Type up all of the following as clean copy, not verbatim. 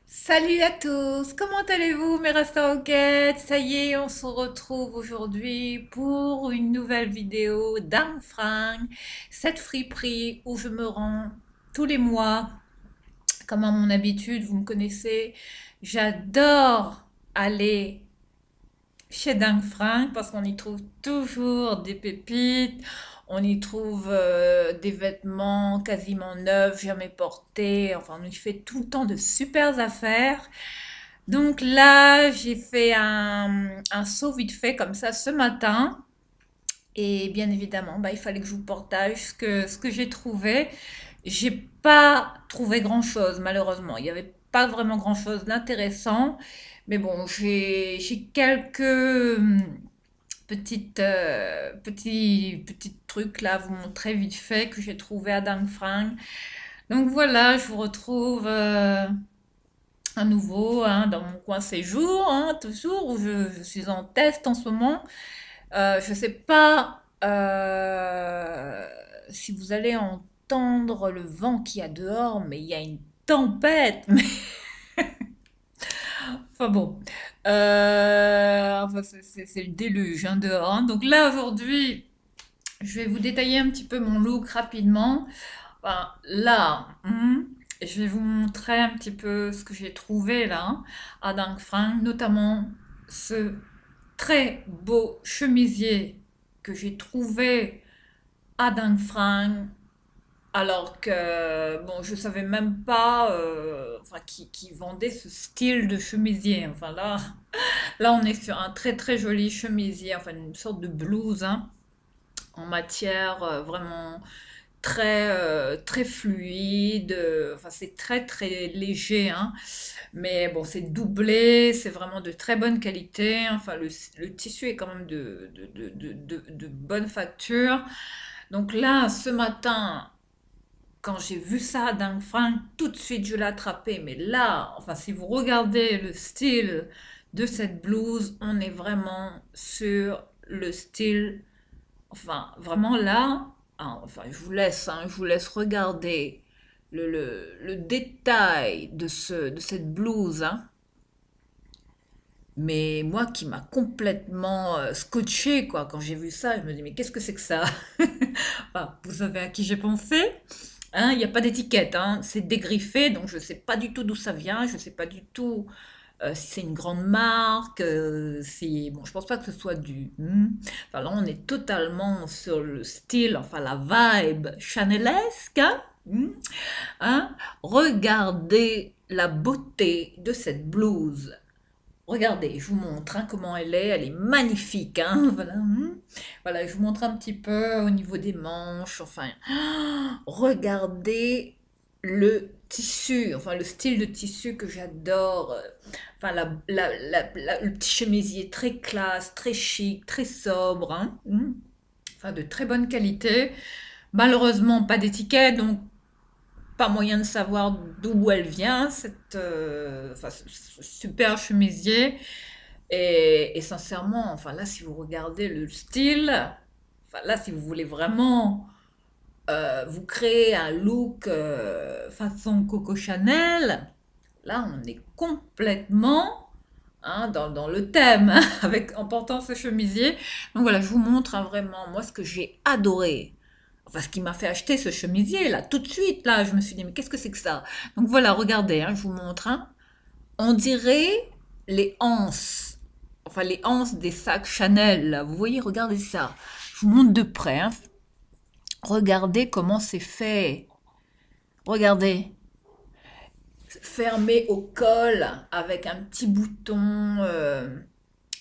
Salut à tous, comment allez-vous mes restants roquettes? Ça y est, on se retrouve aujourd'hui pour une nouvelle vidéo d'Anne Frank, cette friperie où je me rends tous les mois, comme à mon habitude, vous me connaissez, j'adore aller chez Dang Frank parce qu'on y trouve toujours des pépites, on y trouve des vêtements quasiment neufs, jamais portés, enfin on y fait tout le temps de super affaires. Donc là, j'ai fait un saut vite fait comme ça ce matin. Et bien évidemment, bah, il fallait que je vous partage ce que j'ai trouvé. J'ai pas trouvé grand-chose, malheureusement. Il n'y avait pas vraiment grand-chose d'intéressant. Mais bon, j'ai quelques petits trucs là à vous montrer vite fait que j'ai trouvé à Dang Frank. Donc voilà, je vous retrouve à nouveau hein, dans mon coin séjour, hein, toujours où je suis en test en ce moment. Je sais pas si vous allez entendre le vent qu'il y a dehors, mais il y a une tempête. Enfin bon, enfin, c'est le déluge hein, dehors, hein. Donc là aujourd'hui, je vais vous détailler un petit peu mon look rapidement. Enfin, là, je vais vous montrer un petit peu ce que j'ai trouvé là hein, à Dang Frank, notamment ce très beau chemisier que j'ai trouvé à Dang Frank, alors que bon, je savais même pas enfin, qui vendait ce style de chemisier. Enfin là, on est sur un très très joli chemisier, enfin une sorte de blouse hein, en matière vraiment très fluide. Enfin, c'est très très léger, hein. Mais bon, c'est doublé, c'est vraiment de très bonne qualité. Enfin, le tissu est quand même de bonne facture. Donc là, ce matin, quand j'ai vu ça d'un frein, tout de suite je l'ai attrapé. Mais là, enfin, si vous regardez le style de cette blouse, on est vraiment sur le style. Enfin, vraiment là, hein, enfin, je vous laisse regarder le détail de cette blouse, hein. Mais moi qui m'a complètement scotché, quoi, quand j'ai vu ça, je me dis, mais qu'est-ce que c'est que ça? Enfin, vous savez à qui j'ai pensé? Hein, il n'y a pas d'étiquette, hein, c'est dégriffé, donc je ne sais pas du tout d'où ça vient, je ne sais pas du tout si c'est une grande marque, si bon, je pense pas que ce soit Enfin là, on est totalement sur le style, enfin la vibe chanelesque, hein, hein. Regardez la beauté de cette blouse. Regardez, je vous montre hein, comment elle est magnifique, hein, voilà, voilà, je vous montre un petit peu au niveau des manches, enfin, regardez le tissu, enfin le style de tissu que j'adore, enfin le petit chemisier très classe, très chic, très sobre, hein, enfin de très bonne qualité. Malheureusement, pas d'étiquette, donc pas moyen de savoir d'où elle vient, cette enfin, ce super chemisier. Et sincèrement, enfin là, si vous regardez le style, enfin là, si vous voulez vraiment vous créer un look façon Coco Chanel, là, on est complètement hein, dans le thème, hein, avec, en portant ce chemisier. Donc voilà, je vous montre hein, vraiment, moi, ce que j'ai adoré. Enfin, ce qui m'a fait acheter ce chemisier, là, tout de suite, là, je me suis dit, mais qu'est-ce que c'est que ça? Donc voilà, regardez, hein, je vous montre. Hein. On dirait les anses, enfin les anses des sacs Chanel, là. Vous voyez, regardez ça. Je vous montre de près. Hein. Regardez comment c'est fait. Regardez. Fermé au col avec un petit bouton.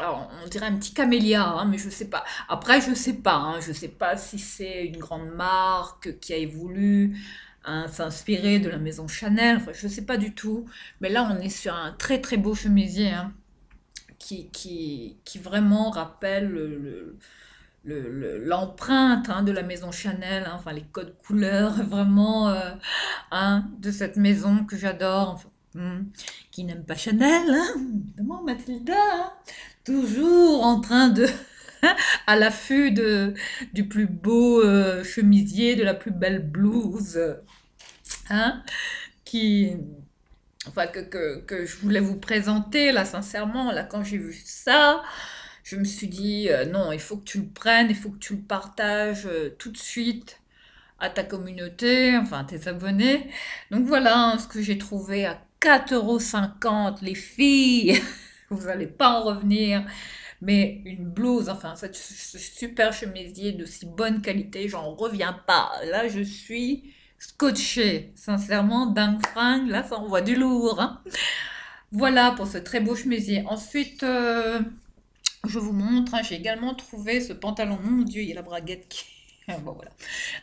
Alors, on dirait un petit camélia, hein, mais je sais pas. Après, je sais pas. Hein, je sais pas si c'est une grande marque qui a voulu hein, s'inspirer de la maison Chanel. Enfin, je sais pas du tout. Mais là, on est sur un très très beau chemisier. Hein, qui vraiment rappelle l'empreinte hein, de la maison Chanel, hein, enfin les codes couleurs vraiment hein, de cette maison que j'adore. Enfin, qui n'aime pas Chanel, hein, évidemment Mathilda, hein, toujours en train de à l'affût du plus beau chemisier, de la plus belle blouse, hein, qui enfin que je voulais vous présenter, là, sincèrement, là, quand j'ai vu ça, je me suis dit, non, il faut que tu le prennes, il faut que tu le partages tout de suite à ta communauté, enfin à tes abonnés. Donc voilà hein, ce que j'ai trouvé à 4,50 € les filles. Vous n'allez pas en revenir. Mais une blouse, enfin, ce super chemisier de si bonne qualité, j'en reviens pas. Là, je suis scotchée. Sincèrement, dingue fringue, là, ça envoie du lourd. Hein. Voilà pour ce très beau chemisier. Ensuite, je vous montre, hein, j'ai également trouvé ce pantalon. Mon Dieu, il y a la braguette qui... Bon, voilà.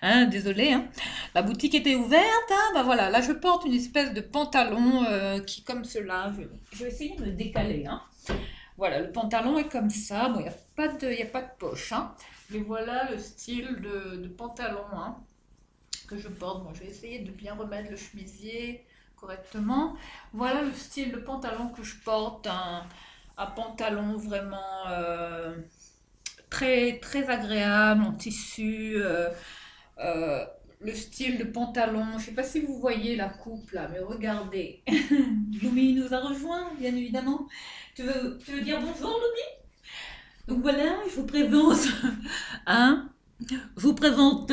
Hein, désolé, hein. La boutique était ouverte. Hein, bah voilà, là, je porte une espèce de pantalon qui, comme cela, je vais essayer de me décaler. Hein. Voilà, le pantalon est comme ça. Bon, il y a pas de poche. Hein. Mais voilà le style de pantalon hein, que je porte. Bon, je vais essayer de bien remettre le chemisier correctement. Voilà le style de pantalon que je porte. Un pantalon vraiment très, très agréable, en tissu. Euh, le style de pantalon, je ne sais pas si vous voyez la coupe là, mais regardez. Lumi nous a rejoint, bien évidemment. Tu veux dire bonjour, Lumi? Donc voilà, je vous présente, hein, je vous présente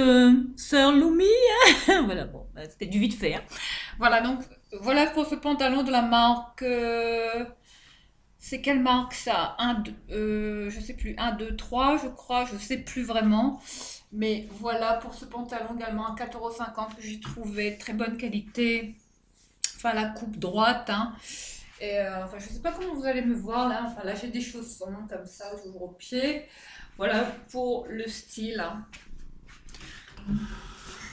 Sœur Lumi. Voilà, bon, bah, c'était du vite fait. Hein. Voilà, donc voilà pour ce pantalon de la marque. C'est quelle marque ça? Je sais plus, un 2 3 je crois, je sais plus vraiment. Mais voilà pour ce pantalon également à 4,50 € que j'ai trouvé, très bonne qualité. Enfin, la coupe droite. Hein. Et enfin, je sais pas comment vous allez me voir là. Enfin, là, j'ai des chaussons comme ça, toujours au pied. Voilà pour le style. Hein.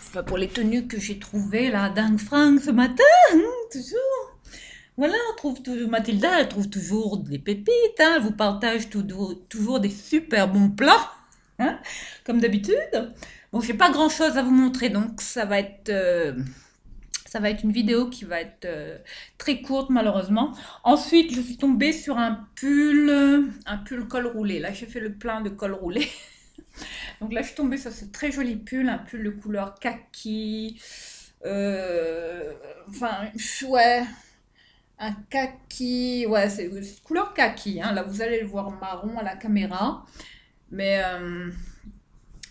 Enfin, pour les tenues que j'ai trouvées là, dingue fringue ce matin, toujours. Voilà, on trouve toujours, Mathilda, elle trouve toujours des pépites, hein, elle vous partage toujours des super bons plats, hein, comme d'habitude. Bon, j'ai pas grand-chose à vous montrer, donc ça va être une vidéo qui va être très courte malheureusement. Ensuite, je suis tombée sur un pull col roulé. Là, j'ai fait le plein de col roulé. Donc là, je suis tombée sur ce très joli pull, un pull de couleur kaki. Enfin, ouais, un kaki, ouais, c'est couleur kaki. Hein. Là, vous allez le voir marron à la caméra. Mais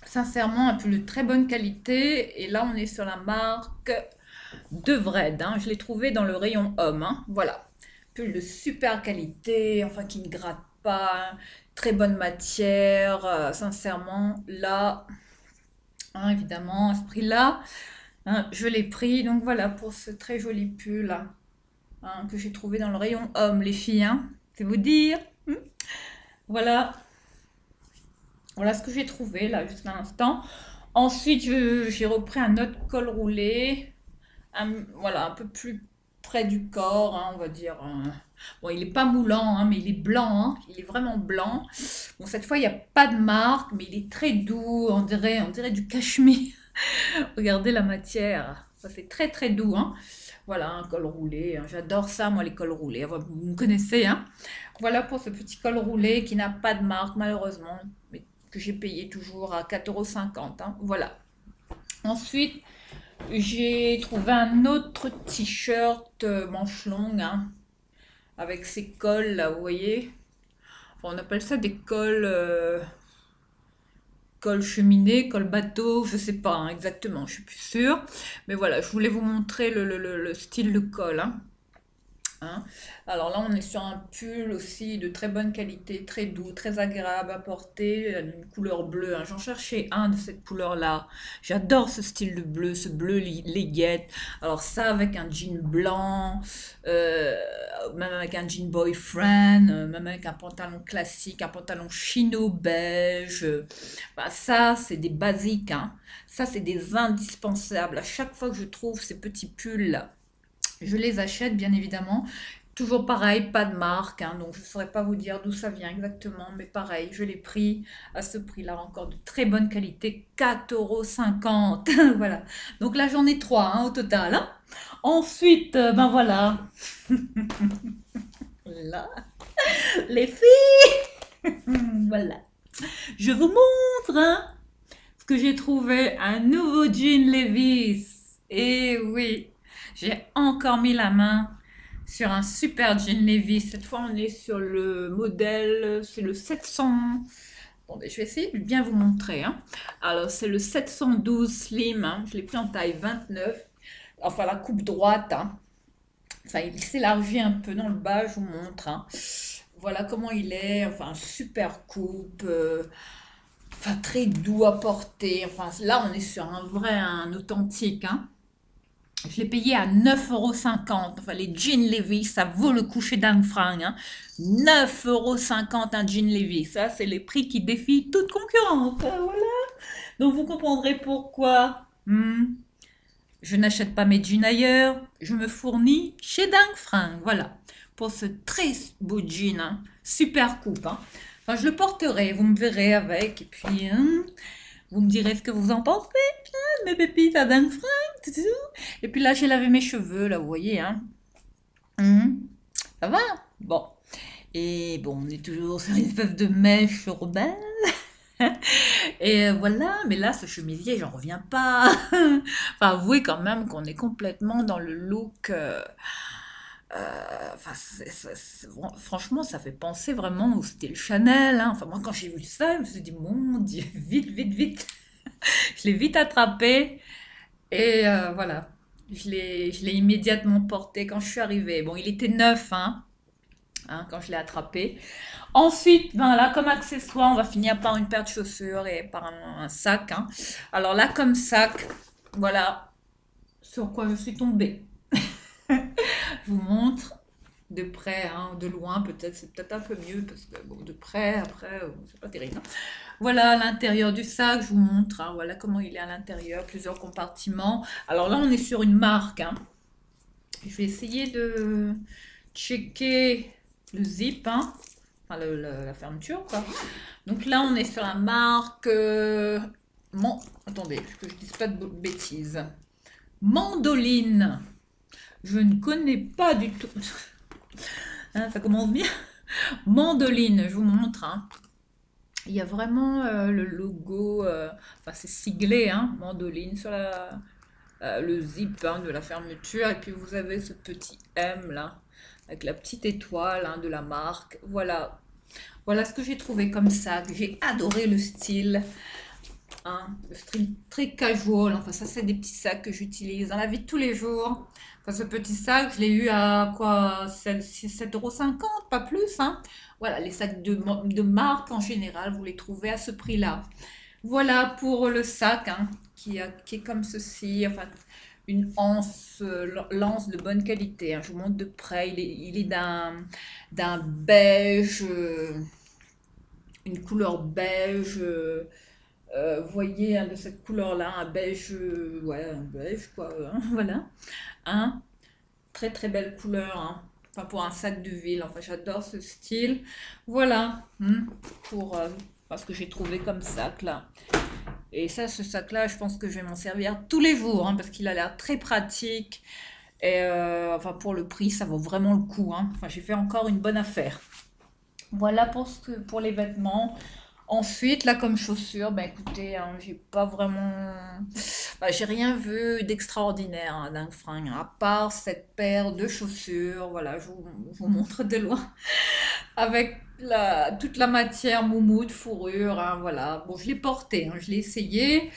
sincèrement, un pull de très bonne qualité. Et là, on est sur la marque de Vred. Hein. Je l'ai trouvé dans le rayon homme. Hein. Voilà. Pull de super qualité, enfin qui ne gratte pas. Très bonne matière. Sincèrement, là, hein, évidemment, à ce prix-là, hein, je l'ai pris. Donc voilà pour ce très joli pull. Hein, que j'ai trouvé dans le rayon homme, les filles. Hein. C'est vous dire. Voilà. Voilà ce que j'ai trouvé là, juste à l'instant. Ensuite, j'ai repris un autre col roulé. Voilà, un peu plus près du corps, hein, on va dire. Bon, il n'est pas moulant, hein, mais il est blanc. Hein, il est vraiment blanc. Bon, cette fois, il n'y a pas de marque, mais il est très doux. On dirait du cachemire. Regardez la matière. Ça fait très, très doux. Hein. Voilà, un col roulé. Hein. J'adore ça, moi, les cols roulés. Vous me connaissez, hein. Voilà pour ce petit col roulé qui n'a pas de marque, malheureusement, mais que j'ai payé toujours à 4,50 € hein. Voilà. Ensuite, j'ai trouvé un autre t-shirt manche longue hein, avec ces cols là, vous voyez. Enfin, on appelle ça des cols, cols cheminée, cols bateau, je sais pas hein, exactement, je suis plus sûre. Mais voilà, je voulais vous montrer le style de col. Hein. Hein. Alors là, on est sur un pull aussi de très bonne qualité, très doux, très agréable à porter, une couleur bleue. Hein. J'en cherchais un de cette couleur-là. J'adore ce style de bleu, ce bleu layette. Alors ça avec un jean blanc, euh, même avec un jean boyfriend, même avec un pantalon classique, un pantalon chino beige. Bah, ça, c'est des basiques. Hein. Ça, c'est des indispensables. À chaque fois que je trouve ces petits pulls-là, je les achète bien évidemment. Toujours pareil, pas de marque, hein, donc je ne saurais pas vous dire d'où ça vient exactement, mais pareil, je l'ai pris à ce prix-là, encore de très bonne qualité, 4,50 €. Voilà. Donc là, j'en ai trois hein, au total. Hein. Ensuite, ben voilà. Là, les filles. Voilà. Je vous montre hein, ce que j'ai trouvé, un nouveau jean Levi's. Et oui, j'ai encore mis la main sur un super jean Levi's. Cette fois, on est sur le modèle, c'est le 700. Attendez, je vais essayer de bien vous montrer, hein. Alors, c'est le 712 Slim, hein. Je l'ai pris en taille 29. Enfin, la coupe droite, hein. Enfin, il s'élargit un peu dans le bas, je vous montre, hein. Voilà comment il est. Enfin, super coupe. Enfin, très doux à porter. Enfin, là, on est sur un vrai, un authentique, hein. Je l'ai payé à 9,50 €. Enfin, les jeans Levi's, ça vaut le coup chez Dan Frank, hein. 9,50 € un jean Levi's. Ça, c'est les prix qui défient toute concurrence. Voilà. Donc, vous comprendrez pourquoi. Je n'achète pas mes jeans ailleurs. Je me fournis chez Dan Frank. Voilà. Pour ce très beau jean, hein. Super coupe, hein. Enfin, je le porterai. Vous me verrez avec. Et puis, vous me direz ce que vous en pensez. Mes pépites à Dan Frank. Et puis là, j'ai lavé mes cheveux, là, vous voyez, hein. Ça va? Bon. Et bon, on est toujours sur une espèce de mèche urbaine. Et voilà, mais là, ce chemisier, j'en reviens pas. Enfin, avouez quand même qu'on est complètement dans le look. Enfin, franchement, ça fait penser vraiment au style Chanel, hein. Enfin, moi, quand j'ai vu ça, je me suis dit, mon Dieu, vite, vite, vite. Je l'ai vite attrapé. Et voilà, je l'ai immédiatement porté quand je suis arrivée. Bon, il était neuf, hein, quand je l'ai attrapé. Ensuite, ben là, comme accessoire, on va finir par une paire de chaussures et par un sac, hein. Alors là, comme sac, voilà sur quoi je suis tombée. Je vous montre de près, hein, de loin, peut-être, c'est peut-être un peu mieux parce que bon, de près, après, c'est pas terrible, hein. Voilà l'intérieur du sac, je vous montre, hein, voilà comment il est à l'intérieur, plusieurs compartiments. Alors là, on est sur une marque, hein. Je vais essayer de checker le zip, hein, enfin la fermeture, quoi. Donc là, on est sur la marque. Attendez, que je dise pas de bêtises. Mandoline. Je ne connais pas du tout. Hein, ça commence bien. Mandoline, je vous montre, hein. Il y a vraiment le logo, enfin c'est siglé, hein, Mandoline sur le zip, hein, de la fermeture. Et puis vous avez ce petit M là, avec la petite étoile, hein, de la marque. Voilà, voilà ce que j'ai trouvé comme sac. J'ai adoré le style, hein, le style très casual. Enfin, ça, c'est des petits sacs que j'utilise dans la vie de tous les jours. Enfin, ce petit sac, je l'ai eu à quoi? 7,50 €, pas plus, hein. Voilà, les sacs de marque en général, vous les trouvez à ce prix-là. Voilà pour le sac, hein, qui est comme ceci. Enfin, une lance de bonne qualité, hein. Je vous montre de près. Il est d'un beige, une couleur beige. Vous voyez, hein, de cette couleur-là, un beige, ouais, un beige, quoi, hein, voilà. Hein, très très belle couleur, hein. Enfin, pour un sac de ville, enfin, j'adore ce style. Voilà, pour ce que j'ai trouvé comme sac, là. Et ça, ce sac-là, je pense que je vais m'en servir tous les jours, hein, parce qu'il a l'air très pratique. Et enfin, pour le prix, ça vaut vraiment le coup, hein. Enfin, j'ai fait encore une bonne affaire. Voilà pour les vêtements. Ensuite, là, comme chaussures, ben écoutez, hein, j'ai pas vraiment. Enfin, j'ai rien vu d'extraordinaire, hein, d'un fringue, hein, à part cette paire de chaussures. Voilà, je vous montre de loin. Avec toute la matière moumoute, fourrure, hein, voilà. Bon, je l'ai porté, hein, je l'ai essayé.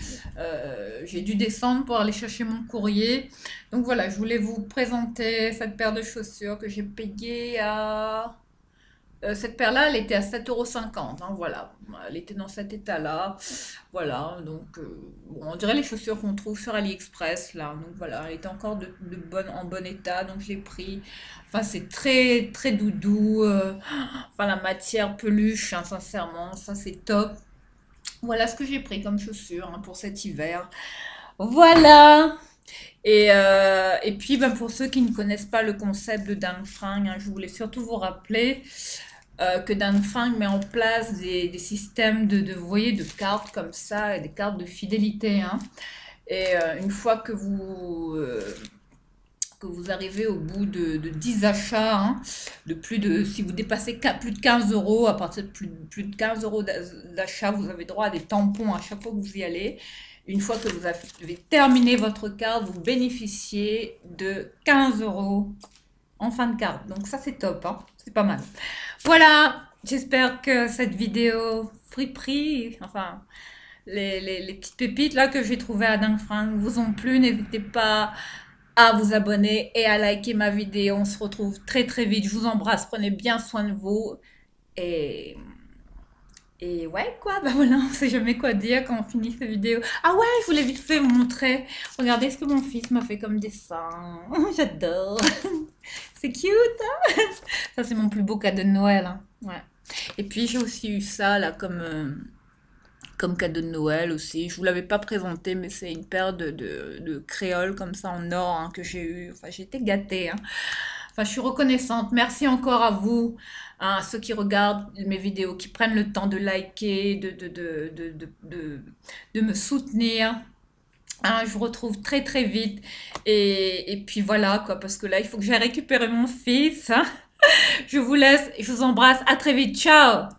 J'ai dû descendre pour aller chercher mon courrier. Donc voilà, je voulais vous présenter cette paire de chaussures que j'ai payée à. Cette paire-là, elle était à 7,50 €, hein, voilà. Elle était dans cet état-là. Voilà, donc bon, on dirait les chaussures qu'on trouve sur AliExpress, là. Donc voilà, elle était encore en bon état, donc je l'ai pris. Enfin, c'est très, très doudou. Enfin, la matière peluche, hein, sincèrement, ça c'est top. Voilà ce que j'ai pris comme chaussures, hein, pour cet hiver. Voilà! Et puis, ben, pour ceux qui ne connaissent pas le concept de Dang Fring, hein, je voulais surtout vous rappeler que Dan Frank met en place des systèmes vous voyez, de cartes comme ça, et des cartes de fidélité, hein. Et une fois que vous arrivez au bout de 10 achats, hein, si vous dépassez plus de 15 euros, à partir de plus de 15 euros d'achat, vous avez droit à des tampons à chaque fois que vous y allez. Une fois que vous avez terminé votre carte, vous bénéficiez de 15 € en fin de carte. Donc ça, c'est top, hein. C'est pas mal. Voilà, j'espère que cette vidéo friperie, enfin, les petites pépites là que j'ai trouvées à Dingue Fringue vous ont plu. N'hésitez pas à vous abonner et à liker ma vidéo. On se retrouve très très vite. Je vous embrasse. Prenez bien soin de vous. Et, et ouais, quoi. Bah voilà, on sait jamais quoi dire quand on finit cette vidéo. Ah ouais, je voulais vite fait vous montrer. Regardez ce que mon fils m'a fait comme dessin. J'adore. C'est cute, hein. Ça, c'est mon plus beau cadeau de Noël, hein. Ouais. Et puis, j'ai aussi eu ça, là, comme cadeau de Noël aussi. Je vous l'avais pas présenté, mais c'est une paire de créoles comme ça en or, hein, que j'ai eu. Enfin, j'ai été gâtée, hein. Enfin, je suis reconnaissante. Merci encore à vous, hein, à ceux qui regardent mes vidéos, qui prennent le temps de liker, de me soutenir. Hein, je vous retrouve très très vite. Et puis voilà, quoi, parce que là, il faut que j'aille récupérer mon fils, hein. Je vous laisse, je vous embrasse. À très vite. Ciao!